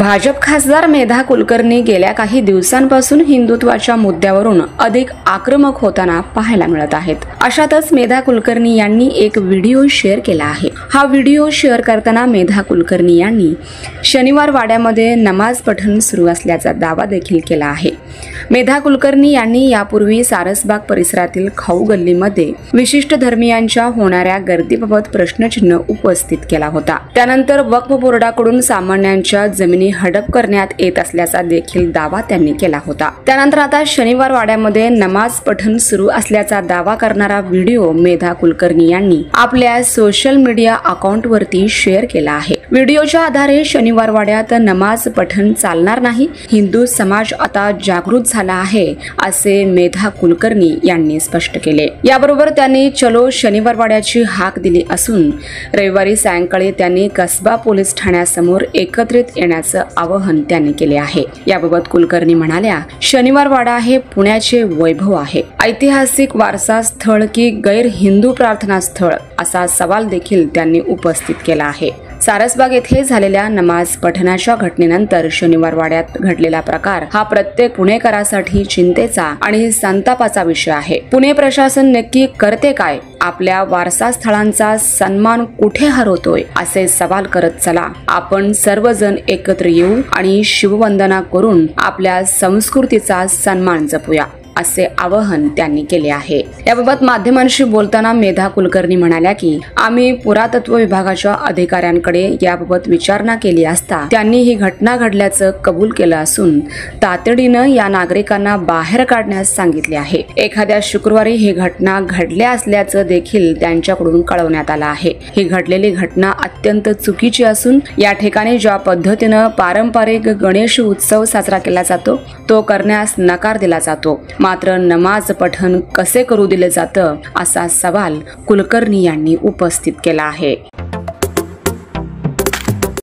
भाजप खासदार मेधा कुलकर्णी गेल्या काही दिवसांपासून हिंदुत्वाच्या मुद्द्यावरून अधिक आक्रमक होताना पाहायला मिळत आहेत। अशातच मेधा कुलकर्णी यांनी एक व्हिडिओ शेअर केला आहे। हा व्हिडिओ शेअर करताना मेधा कुलकर्णी यांनी शनिवार वाड्यामध्ये नमाज पठण सुरू असल्याचा दावा देखील केला आहे। मेधा कुलकर्णी यांनी यापूर्वी सारसबाग परिसरातील खाऊ गल्लीमध्ये विशिष्ट धर्मीयांच्या होणाऱ्या गर्दीबाबत प्रश्नचिन्ह उपस्थित केला होता। त्यानंतर वक्फ बोर्डाकडून सामान्यांच्या जमिनी हडप करण्यात येत असल्याचा देखील दावा त्यांनी केला होता। त्यानंतर आता शनिवार वाड्यामध्ये नमाज पठण सुरू असल्याचा दावा करणारा व्हिडिओ मेधा कुलकर्णी यांनी आपल्या सोशल मीडिया अकाउंटवरती शेअर केला आहे। व्हिडिओच्या आधारे शनिवार वाड्यात नमाज पठण चालणार नाही, हिंदू समाज आता जागृत झाला आहे असे मेधा कुलकर्णी यांनी स्पष्ट केले। याबरोबर त्यांनी चलो शनिवार वाड्याची हाक दिली असून रविवारी सायंकाळी त्यांनी कसबा पोलीस ठाण्यासमोर एकत्रित येण्याचे आवाहन त्यांनी केले आहे। याबाबत कुलकर्णी म्हणाल्या, शनिवार वाडा हे पुण्याचे वैभव आहे, ऐतिहासिक वारसा स्थळ की गैर हिंदू प्रार्थना स्थळ असा सवाल देखील त्यांनी उपस्थित केला आहे। सारसबाग येथे झालेल्या नमाज पठणाच्या घटनेनंतर शनिवार वाड्यात घडलेला प्रकार हा प्रत्येक पुणेकरासाठी चिंतेचा आणि संतापाचा विषय आहे। पुणे प्रशासन नक्की करते काय? आपल्या वारसा स्थळांचा सन्मान कुठे हरवतोय असे सवाल करत चला आपण सर्वजण एकत्र येऊ आणि शिववंदना करून आपल्या संस्कृतीचा सन्मान जपूया असे आवाहन त्यांनी केले आहे। याबाबत माध्यमांशी बोलताना मेधा कुलकर्णी म्हणाल्या की आम्ही पुरातत्व विभागाच्या अधिकाऱ्यांकडे याबाबत विचारणा केली असता त्यांनी ही घटना घडल्याचं कबूल केलं असून तातडीनं या नागरिकांना बाहेर काढण्यास सांगितले आहे। एखाद्या शुक्रवारी ही घटना घडल्या असल्याचं देखील त्यांच्याकडून कळवण्यात आलं आहे। ही घडलेली घटना अत्यंत चुकीची असून या ठिकाणी ज्या पद्धतीनं पारंपरिक गणेश उत्सव साजरा केला जातो तो करण्यास नकार दिला जातो, मात्र नमाज पठण कसे करू दिले जातं असा सवाल कुलकर्णी यांनी उपस्थित केला आहे।